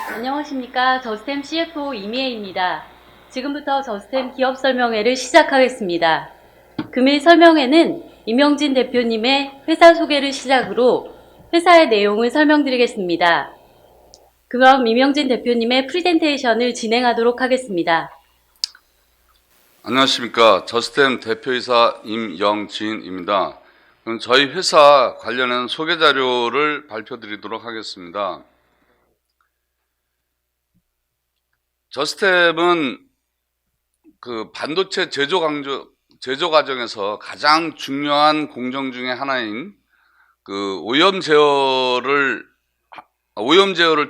안녕하십니까. 저스템 CFO 이미혜입니다. 지금부터 저스템 기업 설명회를 시작하겠습니다. 금일 설명회는 임영진 대표님의 회사 소개를 시작으로 회사의 내용을 설명드리겠습니다. 그럼 임영진 대표님의 프레젠테이션을 진행하도록 하겠습니다. 안녕하십니까. 저스템 대표이사 임영진입니다. 그럼 저희 회사 관련한 소개 자료를 발표드리도록 하겠습니다. 저스템은 그 반도체 제조 과정에서 가장 중요한 공정 중에 하나인 그 오염 제어를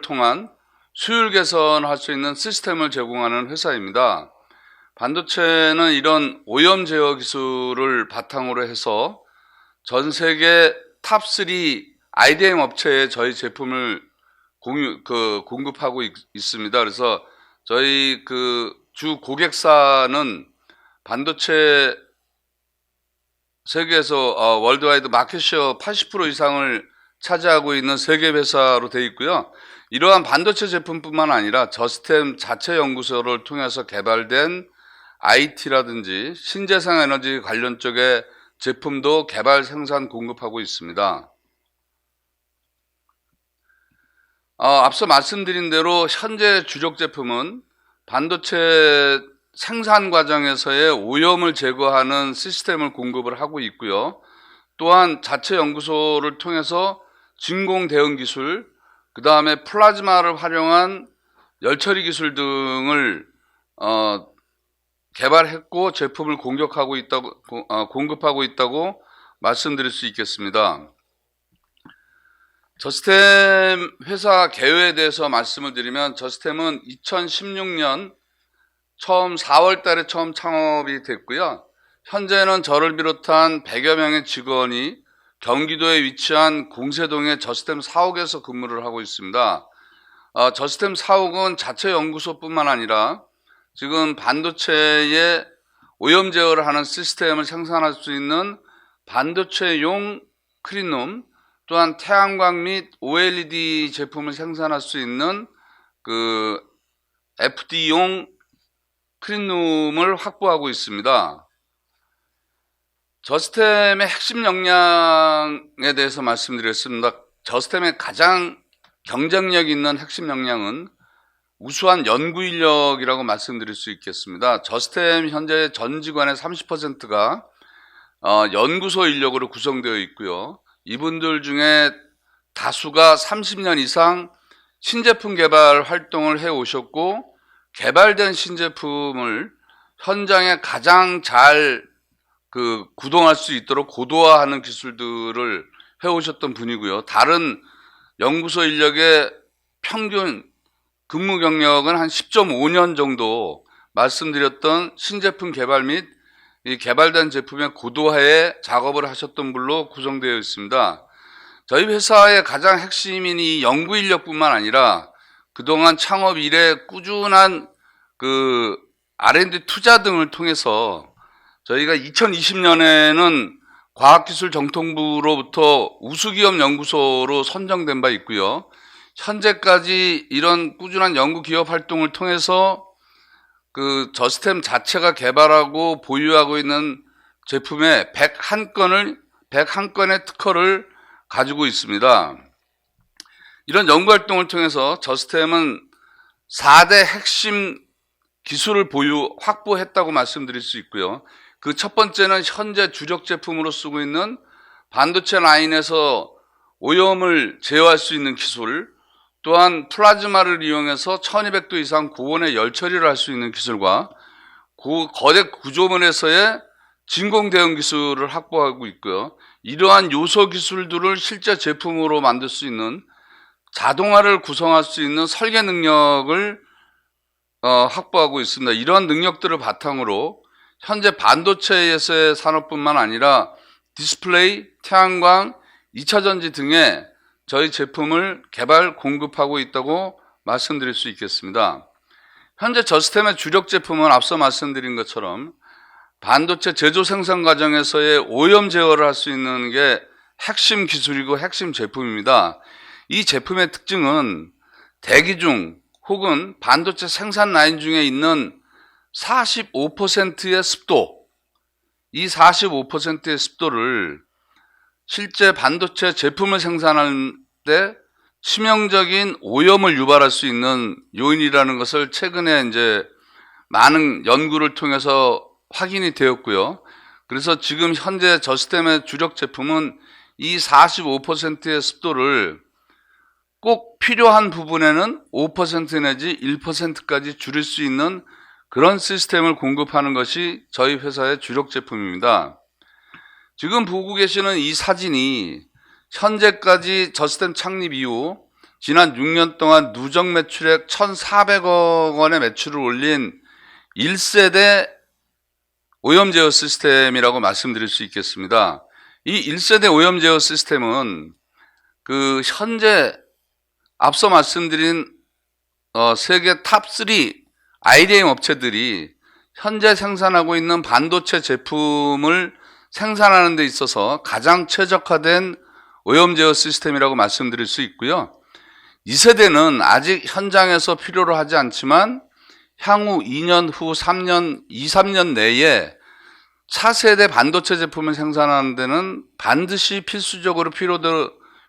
통한 수율 개선할 수 있는 시스템을 제공하는 회사입니다. 반도체는 이런 오염 제어 기술을 바탕으로 해서 전 세계 탑3 IDM 업체에 저희 제품을 공급하고 있습니다. 그래서 저희 주 고객사는 반도체 세계에서 월드와이드 마켓쉐어 80% 이상을 차지하고 있는 세계 회사로 되어 있고요. 이러한 반도체 제품뿐만 아니라 저스템 자체 연구소를 통해서 개발된 IT라든지 신재생 에너지 관련 쪽의 제품도 개발, 생산, 공급하고 있습니다. 앞서 말씀드린 대로 현재 주력 제품은 반도체 생산 과정에서의 오염을 제거하는 시스템을 공급을 하고 있고요. 또한 자체 연구소를 통해서 진공 대응 기술, 그 다음에 플라즈마를 활용한 열처리 기술 등을 개발했고 제품을 공급하고 있다고 말씀드릴 수 있겠습니다. 저스템 회사 개요에 대해서 말씀을 드리면 저스템은 2016년 4월 달에 처음 창업이 됐고요. 현재는 저를 비롯한 100여 명의 직원이 경기도에 위치한 공세동의 저스템 사옥에서 근무를 하고 있습니다. 저스템 사옥은 자체 연구소뿐만 아니라 지금 반도체의 오염 제어를 하는 시스템을 생산할 수 있는 반도체용 클린룸, 또한 태양광 및 OLED 제품을 생산할 수 있는 그 FD용 클린룸을 확보하고 있습니다. 저스템의 핵심 역량에 대해서 말씀드렸습니다. 저스템의 가장 경쟁력 있는 핵심 역량은 우수한 연구 인력이라고 말씀드릴 수 있겠습니다. 저스템 현재 전 직원의 30%가 연구소 인력으로 구성되어 있고요. 이분들 중에 다수가 30년 이상 신제품 개발 활동을 해 오셨고, 개발된 신제품을 현장에 가장 잘 구동할 수 있도록 고도화하는 기술들을 해 오셨던 분이고요. 다른 연구소 인력의 평균 근무 경력은 한 10.5년 정도 말씀드렸던 신제품 개발 및 이 개발된 제품의 고도화에 작업을 하셨던 분로 구성되어 있습니다. 저희 회사의 가장 핵심인 이 연구 인력뿐만 아니라 그동안 창업 이래 꾸준한 R&D 투자 등을 통해서 저희가 2020년에는 과학기술정통부로부터 우수기업 연구소로 선정된 바 있고요. 현재까지 이런 꾸준한 연구 기업 활동을 통해서 저스템 자체가 개발하고 보유하고 있는 제품의 101건의 특허를 가지고 있습니다. 이런 연구 활동을 통해서 저스템은 4대 핵심 기술을 확보했다고 말씀드릴 수 있고요. 그 첫 번째는 현재 주력 제품으로 쓰고 있는 반도체 라인에서 오염을 제어할 수 있는 기술, 또한 플라즈마를 이용해서 1200도 이상 고온의 열처리를 할 수 있는 기술과 거대 구조물에서의 진공 대응 기술을 확보하고 있고요. 이러한 요소 기술들을 실제 제품으로 만들 수 있는 자동화를 구성할 수 있는 설계 능력을 확보하고 있습니다. 이러한 능력들을 바탕으로 현재 반도체에서의 산업뿐만 아니라 디스플레이, 태양광, 2차전지 등의 저희 제품을 개발, 공급하고 있다고 말씀드릴 수 있겠습니다. 현재 저스템의 주력 제품은 앞서 말씀드린 것처럼 반도체 제조 생산 과정에서의 오염 제어를 할 수 있는 게 핵심 기술이고 핵심 제품입니다. 이 제품의 특징은 대기 중 혹은 반도체 생산 라인 중에 있는 45%의 습도, 이 45%의 습도를 실제 반도체 제품을 생산하는 데 치명적인 오염을 유발할 수 있는 요인이라는 것을 최근에 이제 많은 연구를 통해서 확인이 되었고요. 그래서 지금 현재 저스템의 주력 제품은 이 45%의 습도를 꼭 필요한 부분에는 5% 내지 1%까지 줄일 수 있는 그런 시스템을 공급하는 것이 저희 회사의 주력 제품입니다. 지금 보고 계시는 이 사진이 현재까지 저스템 창립 이후 지난 6년 동안 누적 매출액 1,400억 원의 매출을 올린 1세대 오염 제어 시스템이라고 말씀드릴 수 있겠습니다. 이 1세대 오염 제어 시스템은 그 현재 앞서 말씀드린 세계 탑3 IDM 업체들이 현재 생산하고 있는 반도체 제품을 생산하는 데 있어서 가장 최적화된 오염 제어 시스템이라고 말씀드릴 수 있고요. 2세대는 아직 현장에서 필요로 하지 않지만 향후 2년 후 3년, 2, 3년 내에 차세대 반도체 제품을 생산하는 데는 반드시 필수적으로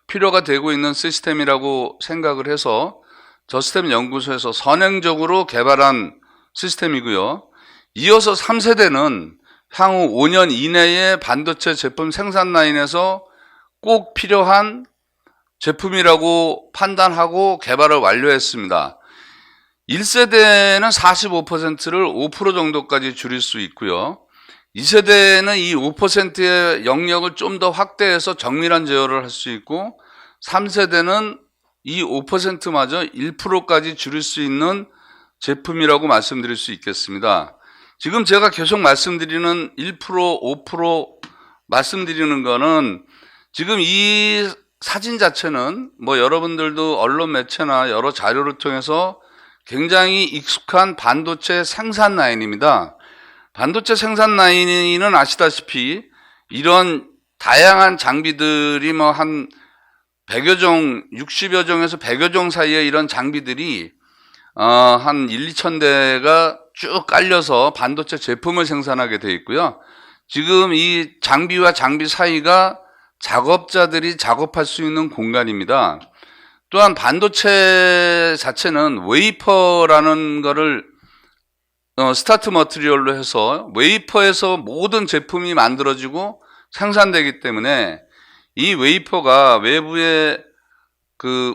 필요가 되고 있는 시스템이라고 생각을 해서 저스템 연구소에서 선행적으로 개발한 시스템이고요. 이어서 3세대는 향후 5년 이내에 반도체 제품 생산 라인에서 꼭 필요한 제품이라고 판단하고 개발을 완료했습니다. 1세대는 45%를 5% 정도까지 줄일 수 있고요. 2세대는 이 5%의 영역을 좀 더 확대해서 정밀한 제어를 할 수 있고 3세대는 이 5%마저 1%까지 줄일 수 있는 제품이라고 말씀드릴 수 있겠습니다. 지금 제가 계속 말씀드리는 1%, 5% 말씀드리는 거는 지금 이 사진 자체는 뭐 여러분들도 언론 매체나 여러 자료를 통해서 굉장히 익숙한 반도체 생산 라인입니다. 반도체 생산 라인은 아시다시피 이런 다양한 장비들이 뭐 한 100여 종, 60여 종에서 100여 종 사이에 이런 장비들이 한 1, 2천 대가 쭉 깔려서 반도체 제품을 생산하게 되어 있고요. 지금 이 장비와 장비 사이가 작업자들이 작업할 수 있는 공간입니다. 또한 반도체 자체는 웨이퍼라는 거를 스타트 머티리얼로 해서 웨이퍼에서 모든 제품이 만들어지고 생산되기 때문에 이 웨이퍼가 외부에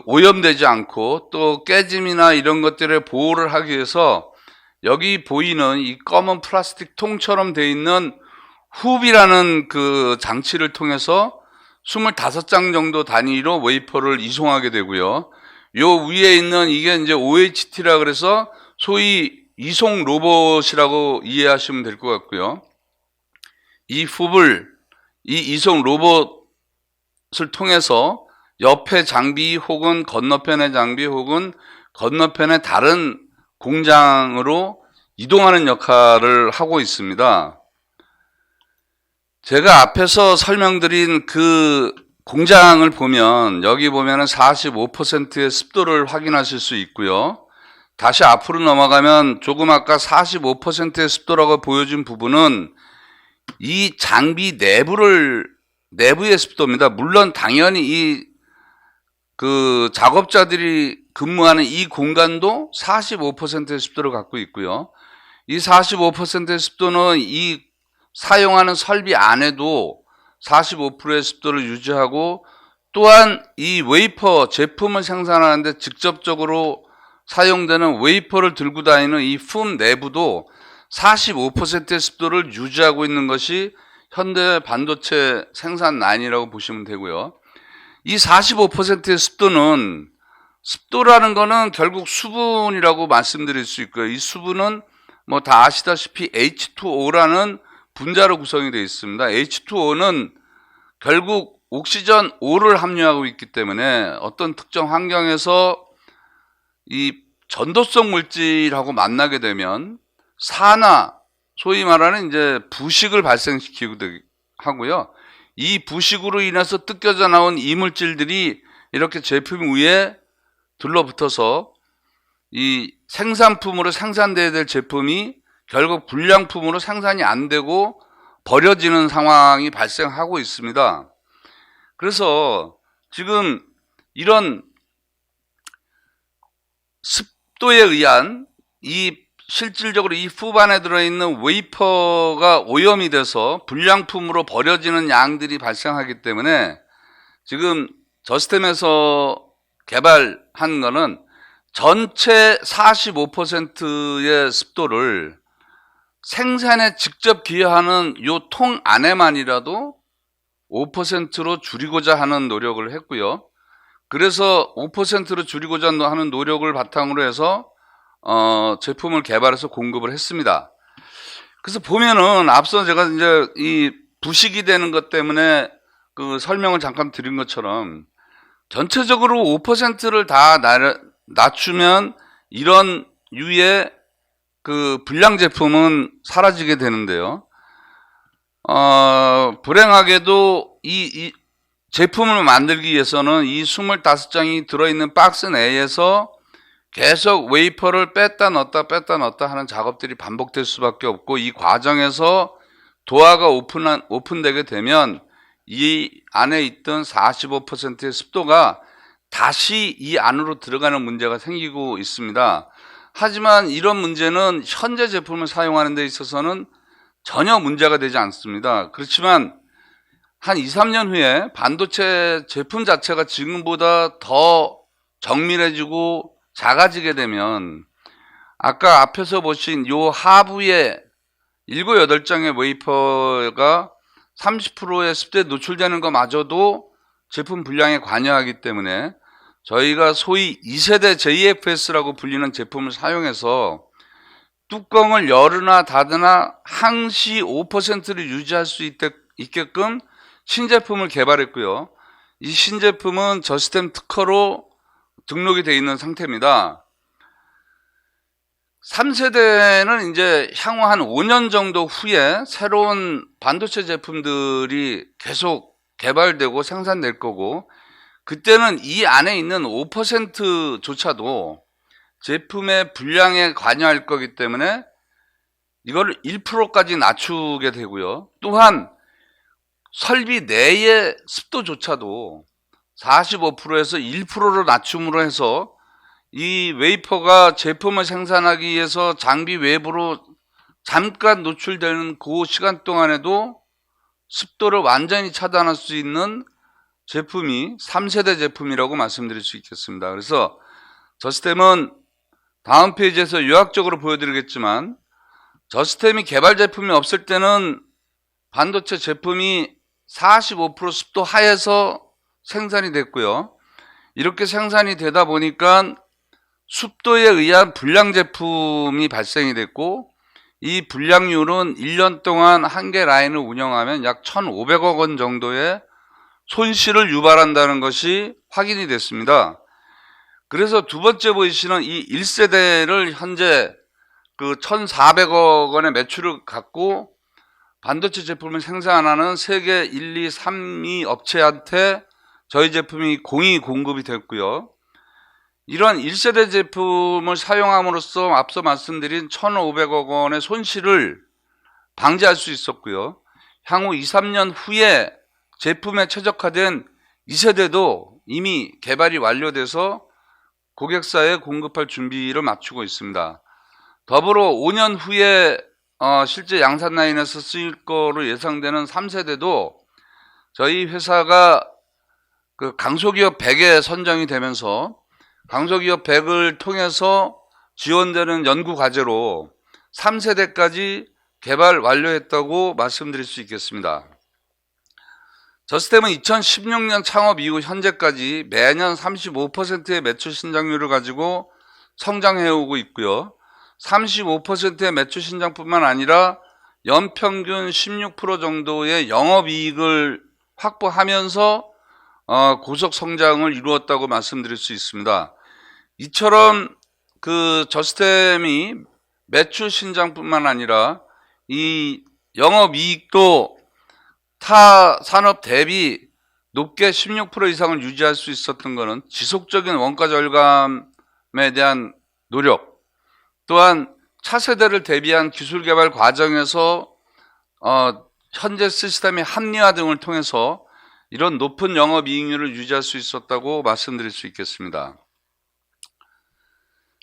오염되지 않고 또 깨짐이나 이런 것들의 보호를 하기 위해서 여기 보이는 이 검은 플라스틱 통처럼 되어 있는 훅이라는 그 장치를 통해서 25장 정도 단위로 웨이퍼를 이송하게 되고요. 요 위에 있는 이게 이제 OHT라 그래서 소위 이송 로봇이라고 이해하시면 될 것 같고요. 이 훅을 이 이송 로봇을 통해서 옆에 장비 혹은 건너편의 장비 혹은 건너편의 다른 공장으로 이동하는 역할을 하고 있습니다. 제가 앞에서 설명드린 그 공장을 보면 여기 보면은 45%의 습도를 확인하실 수 있고요. 다시 앞으로 넘어가면 조금 아까 45%의 습도라고 보여준 부분은 이 장비 내부의 습도입니다. 물론 당연히 이 작업자들이 근무하는 이 공간도 45%의 습도를 갖고 있고요. 이 45%의 습도는 이 사용하는 설비 안에도 45%의 습도를 유지하고 또한 이 웨이퍼 제품을 생산하는데 직접적으로 사용되는 웨이퍼를 들고 다니는 이 품 내부도 45%의 습도를 유지하고 있는 것이 현대 반도체 생산 라인이라고 보시면 되고요. 이 45%의 습도라는 거는 결국 수분이라고 말씀드릴 수 있고요. 이 수분은 뭐 다 아시다시피 H2O라는 분자로 구성이 되어 있습니다. H2O는 결국 옥시전 O를 함유하고 있기 때문에 어떤 특정 환경에서 이 전도성 물질하고 만나게 되면 산화, 소위 말하는 이제 부식을 발생시키기도 하고요. 이 부식으로 인해서 뜯겨져 나온 이물질들이 이렇게 제품 위에 들러붙어서 이 생산품으로 생산돼야 될 제품이 결국 불량품으로 생산이 안 되고 버려지는 상황이 발생하고 있습니다. 그래서 지금 이런 습도에 의한 실질적으로 이 후반에 들어있는 웨이퍼가 오염이 돼서 불량품으로 버려지는 양들이 발생하기 때문에 지금 저스템에서 개발한 거는 전체 45%의 습도를 생산에 직접 기여하는 요 통 안에만이라도 5%로 줄이고자 하는 노력을 했고요. 그래서 5%로 줄이고자 하는 노력을 바탕으로 해서 제품을 개발해서 공급을 했습니다. 그래서 보면은 앞서 제가 이제 이 부식이 되는 것 때문에 그 설명을 잠깐 드린 것처럼 전체적으로 5%를 다 낮추면 이런 유의 그 불량 제품은 사라지게 되는데요. 불행하게도 이 제품을 만들기 위해서는 이 25장이 들어있는 박스 내에서 계속 웨이퍼를 뺐다 넣었다 하는 작업들이 반복될 수밖에 없고, 이 과정에서 도화가 오픈되게 되면 이 안에 있던 45%의 습도가 다시 이 안으로 들어가는 문제가 생기고 있습니다. 하지만 이런 문제는 현재 제품을 사용하는 데 있어서는 전혀 문제가 되지 않습니다. 그렇지만 한 2, 3년 후에 반도체 제품 자체가 지금보다 더 정밀해지고 작아지게 되면 아까 앞에서 보신 요 하부에 7, 8장의 웨이퍼가 30%의 습도에 노출되는 것마저도 제품 불량에 관여하기 때문에 저희가 소위 2세대 JFS라고 불리는 제품을 사용해서 뚜껑을 열으나 닫으나 항시 5%를 유지할 수 있게끔 신제품을 개발했고요. 이 신제품은 저스템 특허로 등록이 되어 있는 상태입니다. 3세대는 이제 향후 한 5년 정도 후에 새로운 반도체 제품들이 계속 개발되고 생산될 거고, 그때는 이 안에 있는 5%조차도 제품의 불량에 관여할 거기 때문에 이걸 1%까지 낮추게 되고요. 또한 설비 내의 습도조차도 45%에서 1%로 낮춤으로 해서 이 웨이퍼가 제품을 생산하기 위해서 장비 외부로 잠깐 노출되는 그 시간 동안에도 습도를 완전히 차단할 수 있는 제품이 3세대 제품이라고 말씀드릴 수 있겠습니다. 그래서 저스템은 다음 페이지에서 요약적으로 보여드리겠지만, 저스템이 개발 제품이 없을 때는 반도체 제품이 45% 습도 하에서 생산이 됐고요. 이렇게 생산이 되다 보니까 습도에 의한 불량 제품이 발생이 됐고, 이 불량률은 1년 동안 한 개 라인을 운영하면 약 1,500억 원 정도의 손실을 유발한다는 것이 확인이 됐습니다. 그래서 두 번째 보이시는 이 1세대를 현재 그 1,400억 원의 매출을 갖고 반도체 제품을 생산하는 세계 1, 2, 3위 업체한테 저희 제품이 공이 공급이 됐고요. 이런 1세대 제품을 사용함으로써 앞서 말씀드린 1,500억 원의 손실을 방지할 수 있었고요. 향후 2, 3년 후에 제품에 최적화된 2세대도 이미 개발이 완료돼서 고객사에 공급할 준비를 마치고 있습니다. 더불어 5년 후에 실제 양산 라인에서 쓰일 거로 예상되는 3세대도 저희 회사가 그 강소기업 100에 선정이 되면서 강소기업 100을 통해서 지원되는 연구 과제로 3세대까지 개발 완료했다고 말씀드릴 수 있겠습니다. 저스템은 2016년 창업 이후 현재까지 매년 35%의 매출 신장률을 가지고 성장해 오고 있고요. 35%의 매출 신장뿐만 아니라 연평균 16% 정도의 영업이익을 확보하면서 고속 성장을 이루었다고 말씀드릴 수 있습니다. 이처럼 그 저스템이 매출 신장뿐만 아니라 이 영업이익도 타 산업 대비 높게 16% 이상을 유지할 수 있었던 것은 지속적인 원가 절감에 대한 노력, 또한 차세대를 대비한 기술 개발 과정에서 현재 시스템의 합리화 등을 통해서 이런 높은 영업이익률을 유지할 수 있었다고 말씀드릴 수 있겠습니다.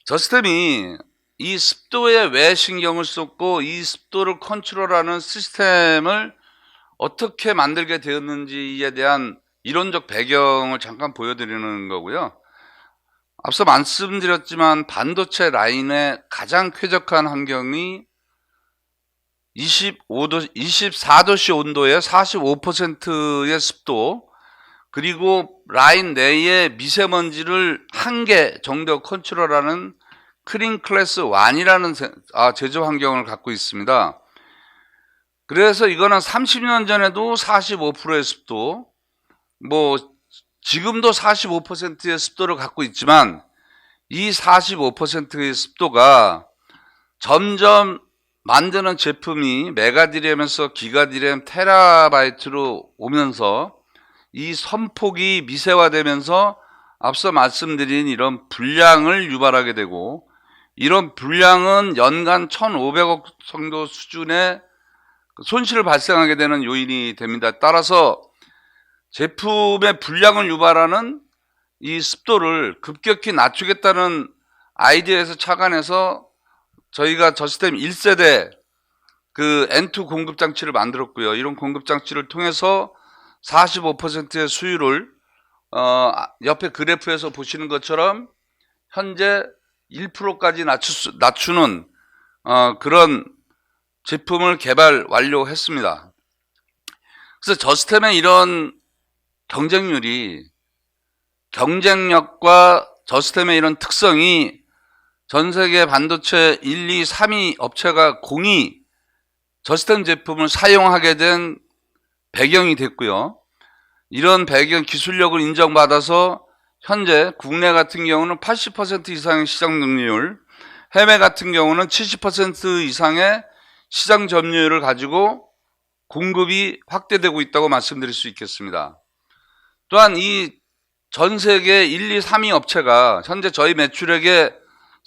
저스템이 이 습도에 왜 신경을 썼고 이 습도를 컨트롤하는 시스템을 어떻게 만들게 되었는지에 대한 이론적 배경을 잠깐 보여드리는 거고요. 앞서 말씀드렸지만 반도체 라인의 가장 쾌적한 환경이 24도씨 온도에 45%의 습도, 그리고 라인 내에 미세먼지를 1개 정도 컨트롤하는 크린 클래스 1이라는 제조 환경을 갖고 있습니다. 그래서 이거는 30년 전에도 45%의 습도, 지금도 45%의 습도를 갖고 있지만 이 45%의 습도가 점점 만드는 제품이 메가디램에서 기가디램, 테라바이트로 오면서 이 선폭이 미세화되면서 앞서 말씀드린 이런 불량을 유발하게 되고, 이런 불량은 연간 1,500억 정도 수준의 손실을 발생하게 되는 요인이 됩니다. 따라서 제품의 불량을 유발하는 이 습도를 급격히 낮추겠다는 아이디어에서 착안해서 저희가 저스템 1세대 그 N2 공급 장치를 만들었고요. 이런 공급 장치를 통해서 45%의 수율을 옆에 그래프에서 보시는 것처럼 현재 1%까지 낮추는 그런 제품을 개발 완료했습니다. 그래서 저스템의 이런 경쟁력과 저스템의 이런 특성이 전 세계 반도체 1, 2, 3위 업체가 공히 저스템 제품을 사용하게 된 배경이 됐고요. 이런 배경 기술력을 인정받아서 현재 국내 같은 경우는 80% 이상의 시장 점유율, 해외 같은 경우는 70% 이상의 시장 점유율을 가지고 공급이 확대되고 있다고 말씀드릴 수 있겠습니다. 또한 이 전 세계 1, 2, 3위 업체가 현재 저희 매출액의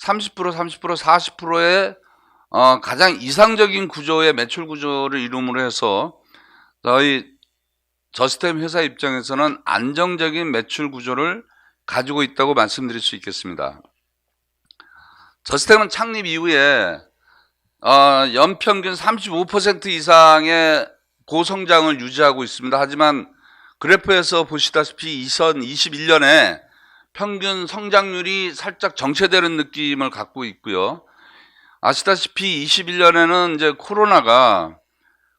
30%, 40%의 가장 이상적인 구조의 매출 구조를 이룸으로 해서 저희 저스템 회사 입장에서는 안정적인 매출 구조를 가지고 있다고 말씀드릴 수 있겠습니다. 저스템은 창립 이후에 연평균 35% 이상의 고성장을 유지하고 있습니다. 하지만 그래프에서 보시다시피 2021년에 평균 성장률이 살짝 정체되는 느낌을 갖고 있고요. 아시다시피 21년에는 이제 코로나가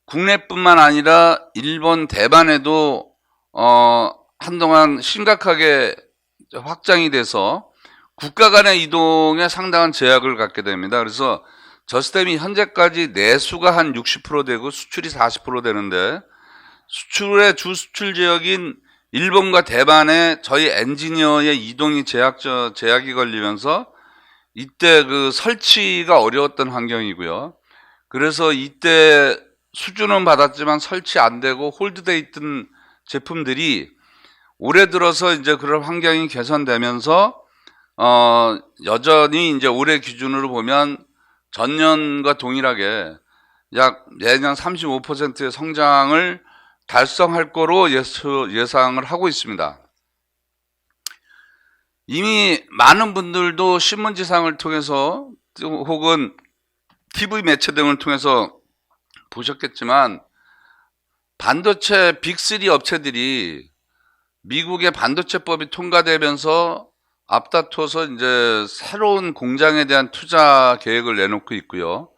국내뿐만 아니라 일본, 대만에도 한동안 심각하게 확장이 돼서 국가 간의 이동에 상당한 제약을 갖게 됩니다. 그래서 저스템이 현재까지 내수가 한 60% 되고 수출이 40% 되는데, 수출의 주 수출 지역인 일본과 대만에 저희 엔지니어의 이동이 제약이 걸리면서 이때 그 설치가 어려웠던 환경이고요. 그래서 이때 수주는 받았지만 설치 안 되고 홀드돼 있던 제품들이 올해 들어서 이제 그런 환경이 개선되면서 여전히 이제 올해 기준으로 보면 전년과 동일하게 약 매년 35%의 성장을 달성할 거로 예상을 하고 있습니다. 이미 많은 분들도 신문지상을 통해서 혹은 TV 매체 등을 통해서 보셨겠지만, 반도체 빅3 업체들이 미국의 반도체법이 통과되면서 앞다퉈서 이제 새로운 공장에 대한 투자 계획을 내놓고 있고요.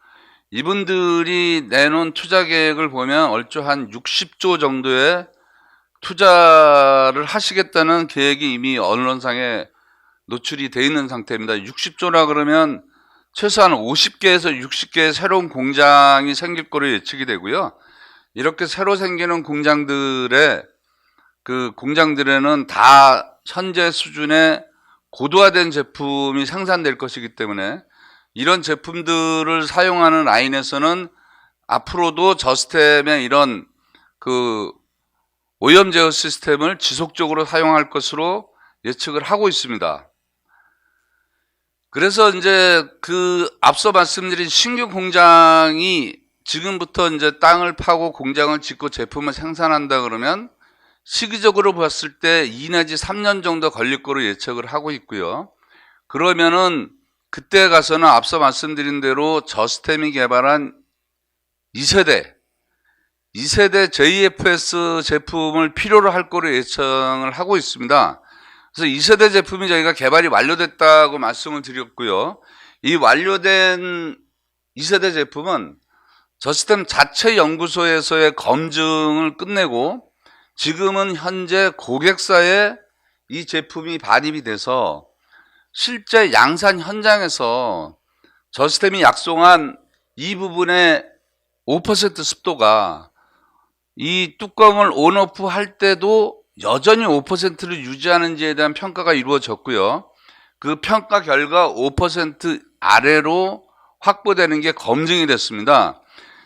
이분들이 내놓은 투자 계획을 보면 얼추 한 60조 정도의 투자를 하시겠다는 계획이 이미 언론상에 노출이 되어 있는 상태입니다. 60조라 그러면 최소한 50개에서 60개의 새로운 공장이 생길 거로 예측이 되고요. 이렇게 새로 생기는 공장들에는 다 현재 수준의 고도화된 제품이 생산될 것이기 때문에 이런 제품들을 사용하는 라인에서는 앞으로도 저스템의 이런 오염 제어 시스템을 지속적으로 사용할 것으로 예측을 하고 있습니다. 그래서 이제 그 앞서 말씀드린 신규 공장이 지금부터 이제 땅을 파고 공장을 짓고 제품을 생산한다 그러면 시기적으로 봤을 때 2 내지 3년 정도 걸릴 거로 예측을 하고 있고요. 그러면은 그때 가서는 앞서 말씀드린 대로 저스템이 개발한 2세대 JFS 제품을 필요로 할 거로 예상을 하고 있습니다. 그래서 2세대 제품이 저희가 개발이 완료됐다고 말씀을 드렸고요. 이 완료된 2세대 제품은 저스템 자체 연구소에서의 검증을 끝내고 지금은 현재 고객사에 이 제품이 반입이 돼서 실제 양산 현장에서 저스템이 약속한 이 부분의 5% 습도가 이 뚜껑을 온오프 할 때도 여전히 5%를 유지하는지에 대한 평가가 이루어졌고요. 그 평가 결과 5% 아래로 확보되는 게 검증이 됐습니다.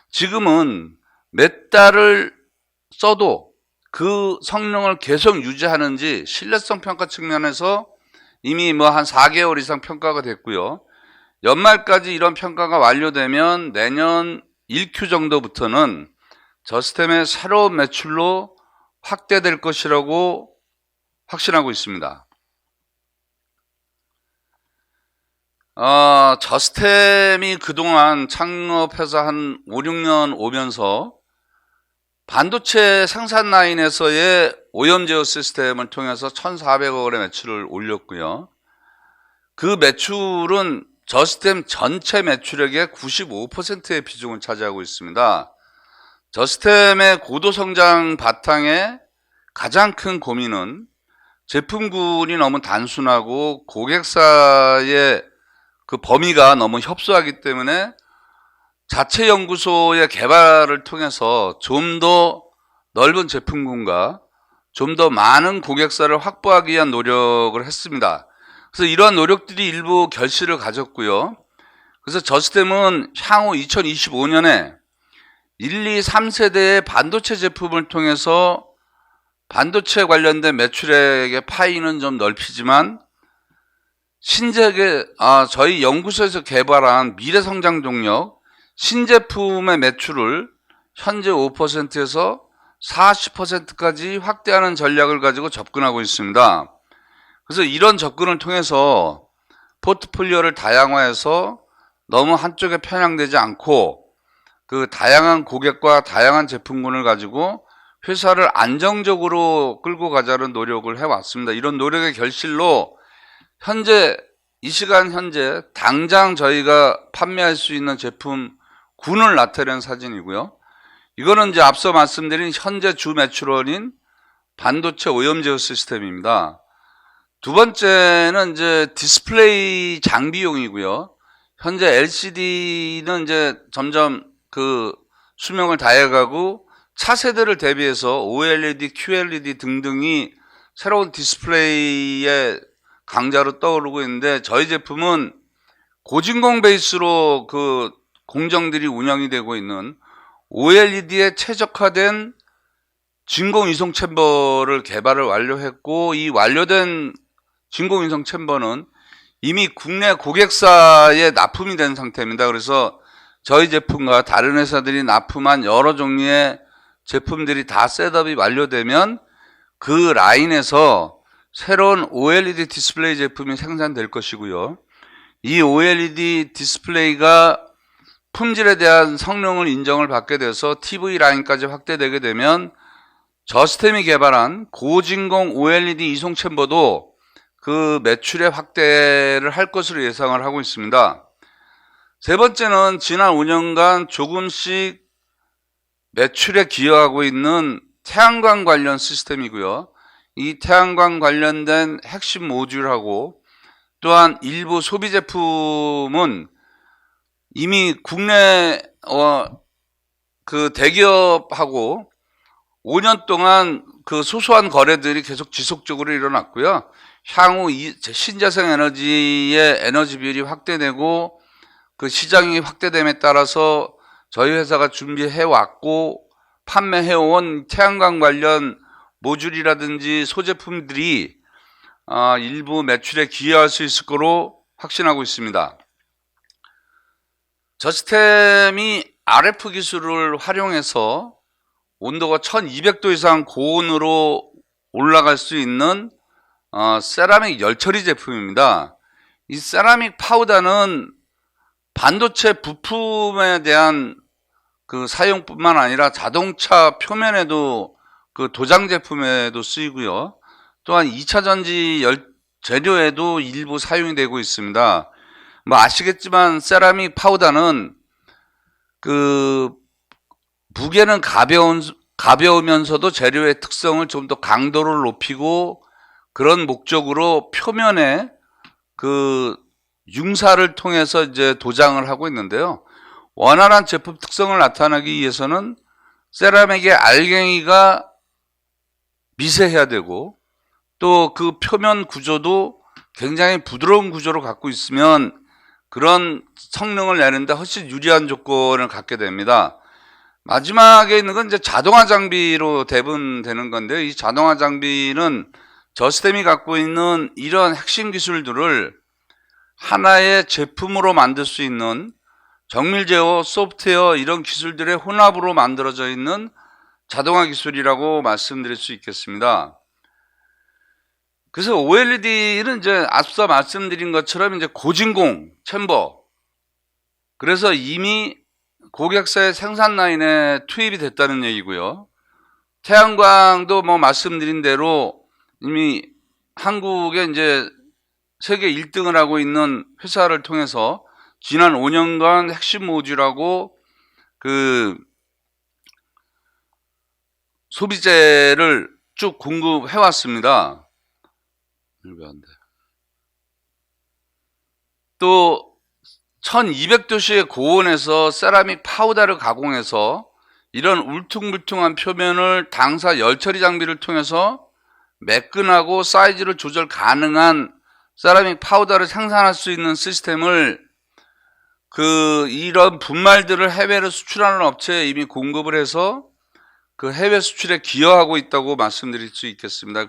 지금은 몇 달을 써도 그 성능을 계속 유지하는지 신뢰성 평가 측면에서 이미 뭐 한 4개월 이상 평가가 됐고요. 연말까지 이런 평가가 완료되면 내년 1Q 정도부터는 저스템의 새로운 매출로 확대될 것이라고 확신하고 있습니다. 저스템이 그동안 창업해서 한 5, 6년 오면서 반도체 생산 라인에서의 오염 제어 시스템을 통해서 1,400억 원의 매출을 올렸고요. 그 매출은 저스템 전체 매출액의 95%의 비중을 차지하고 있습니다. 저스템의 고도 성장 바탕에 가장 큰 고민은 제품군이 너무 단순하고 고객사의 그 범위가 너무 협소하기 때문에 자체 연구소의 개발을 통해서 좀 더 넓은 제품군과 좀 더 많은 고객사를 확보하기 위한 노력을 했습니다. 그래서 이러한 노력들이 일부 결실을 가졌고요. 그래서 저스템은 향후 2025년에 1, 2, 3세대의 반도체 제품을 통해서 반도체 관련된 매출액의 파이는 좀 넓히지만 저희 연구소에서 개발한 미래성장 동력 신제품의 매출을 현재 5%에서 40%까지 확대하는 전략을 가지고 접근하고 있습니다. 그래서 이런 접근을 통해서 포트폴리오를 다양화해서 너무 한쪽에 편향되지 않고 그 다양한 고객과 다양한 제품군을 가지고 회사를 안정적으로 끌고 가자는 노력을 해왔습니다. 이런 노력의 결실로 이 시간 현재 당장 저희가 판매할 수 있는 제품군을 나타낸 사진이고요. 이거는 이제 앞서 말씀드린 현재 주 매출원인 반도체 오염 제어 시스템입니다. 두 번째는 이제 디스플레이 장비용이고요. 현재 LCD는 이제 점점 그 수명을 다해가고 차세대를 대비해서 OLED, QLED 등등이 새로운 디스플레이의 강자로 떠오르고 있는데 저희 제품은 고진공 베이스로 그 공정들이 운영이 되고 있는 OLED에 최적화된 진공 이송 챔버를 개발을 완료했고 이 완료된 진공 이송 챔버는 이미 국내 고객사에 납품이 된 상태입니다. 그래서 저희 제품과 다른 회사들이 납품한 여러 종류의 제품들이 다 셋업이 완료되면 그 라인에서 새로운 OLED 디스플레이 제품이 생산될 것이고요. 이 OLED 디스플레이가 품질에 대한 성능을 인정을 받게 돼서 TV 라인까지 확대되게 되면 저스템이 개발한 고진공 OLED 이송 챔버도 그 매출의 확대를 할 것으로 예상을 하고 있습니다. 세 번째는 지난 5년간 조금씩 매출에 기여하고 있는 태양광 관련 시스템이고요. 이 태양광 관련된 핵심 모듈하고 또한 일부 소비 제품은 이미 국내 그 대기업하고 5년 동안 그 소소한 거래들이 계속 지속적으로 일어났고요. 향후 신재생 에너지의 에너지 비율이 확대되고 그 시장이 확대됨에 따라서 저희 회사가 준비해 왔고 판매해온 태양광 관련 모듈이라든지 소제품들이 일부 매출에 기여할 수 있을 거로 확신하고 있습니다. 저스템이 RF 기술을 활용해서 온도가 1200도 이상 고온으로 올라갈 수 있는 세라믹 열처리 제품입니다. 이 세라믹 파우더는 반도체 부품에 대한 그 사용뿐만 아니라 자동차 표면에도 그 도장 제품에도 쓰이고요. 또한 2차 전지 재료에도 일부 사용이 되고 있습니다. 뭐 아시겠지만 세라믹 파우더는 그 무게는 가벼우면서도 재료의 특성을 좀 더 강도를 높이고 그런 목적으로 표면에 그 융사를 통해서 이제 도장을 하고 있는데요. 원활한 제품 특성을 나타내기 위해서는 세라믹의 알갱이가 미세해야 되고 또 그 표면 구조도 굉장히 부드러운 구조를 갖고 있으면 그런 성능을 내는데 훨씬 유리한 조건을 갖게 됩니다. 마지막에 있는 건 이제 자동화 장비로 대부분 되는 건데요. 이 자동화 장비는 저스템이 갖고 있는 이런 핵심 기술들을 하나의 제품으로 만들 수 있는 정밀 제어, 소프트웨어 이런 기술들의 혼합으로 만들어져 있는 자동화 기술이라고 말씀드릴 수 있겠습니다. 그래서 OLED는 이제 앞서 말씀드린 것처럼 이제 고진공 챔버, 그래서 이미 고객사의 생산 라인에 투입이 됐다는 얘기고요. 태양광도 뭐 말씀드린 대로 이미 한국에 이제 세계 1등을 하고 있는 회사를 통해서 지난 5년간 핵심 모듈하고 그 소비재를 쭉 공급해 왔습니다. 또 1200도씨의 고온에서 세라믹 파우더를 가공해서 이런 울퉁불퉁한 표면을 당사 열처리 장비를 통해서 매끈하고 사이즈를 조절 가능한 세라믹 파우더를 생산할 수 있는 시스템을 이런 분말들을 해외로 수출하는 업체에 이미 공급을 해서 그 해외 수출에 기여하고 있다고 말씀드릴 수 있겠습니다.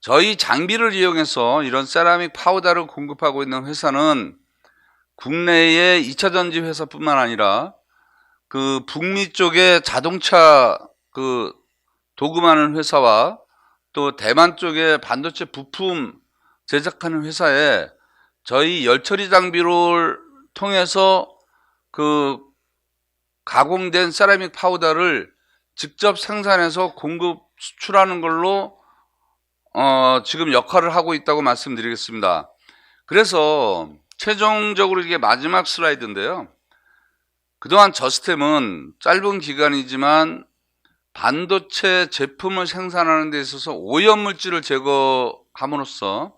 저희 장비를 이용해서 이런 세라믹 파우더를 공급하고 있는 회사는 국내의 2차 전지 회사뿐만 아니라 그 북미 쪽에 자동차 도금하는 회사와 또 대만 쪽에 반도체 부품 제작하는 회사에 저희 열처리 장비를 통해서 가공된 세라믹 파우더를 직접 생산해서 공급 수출하는 걸로 지금 역할을 하고 있다고 말씀드리겠습니다. 그래서 최종적으로 이게 마지막 슬라이드인데요. 그동안 저스템은 짧은 기간이지만 반도체 제품을 생산하는 데 있어서 오염물질을 제거함으로써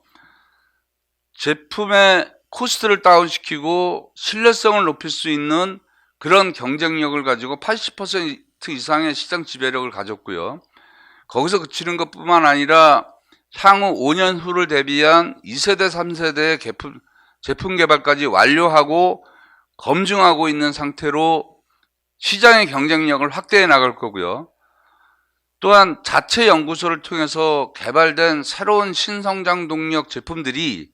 제품의 코스트를 다운시키고 신뢰성을 높일 수 있는 그런 경쟁력을 가지고 80% 이상의 시장 지배력을 가졌고요. 거기서 그치는 것뿐만 아니라 향후 5년 후를 대비한 2세대, 3세대의 제품 개발까지 완료하고 검증하고 있는 상태로 시장의 경쟁력을 확대해 나갈 거고요. 또한 자체 연구소를 통해서 개발된 새로운 신성장 동력 제품들이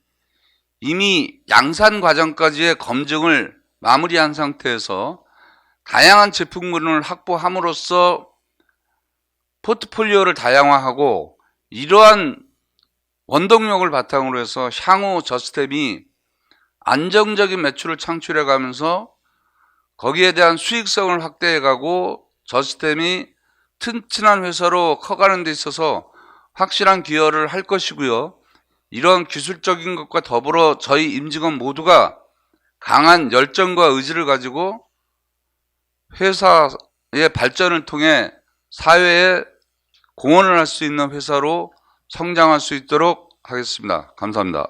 이미 양산 과정까지의 검증을 마무리한 상태에서 다양한 제품군을 확보함으로써 포트폴리오를 다양화하고 이러한 원동력을 바탕으로 해서 향후 저스템이 안정적인 매출을 창출해 가면서 거기에 대한 수익성을 확대해 가고 저스템이 튼튼한 회사로 커가는 데 있어서 확실한 기여를 할 것이고요. 이런 기술적인 것과 더불어 저희 임직원 모두가 강한 열정과 의지를 가지고 회사의 발전을 통해 사회에 공헌을 할 수 있는 회사로 성장할 수 있도록 하겠습니다. 감사합니다.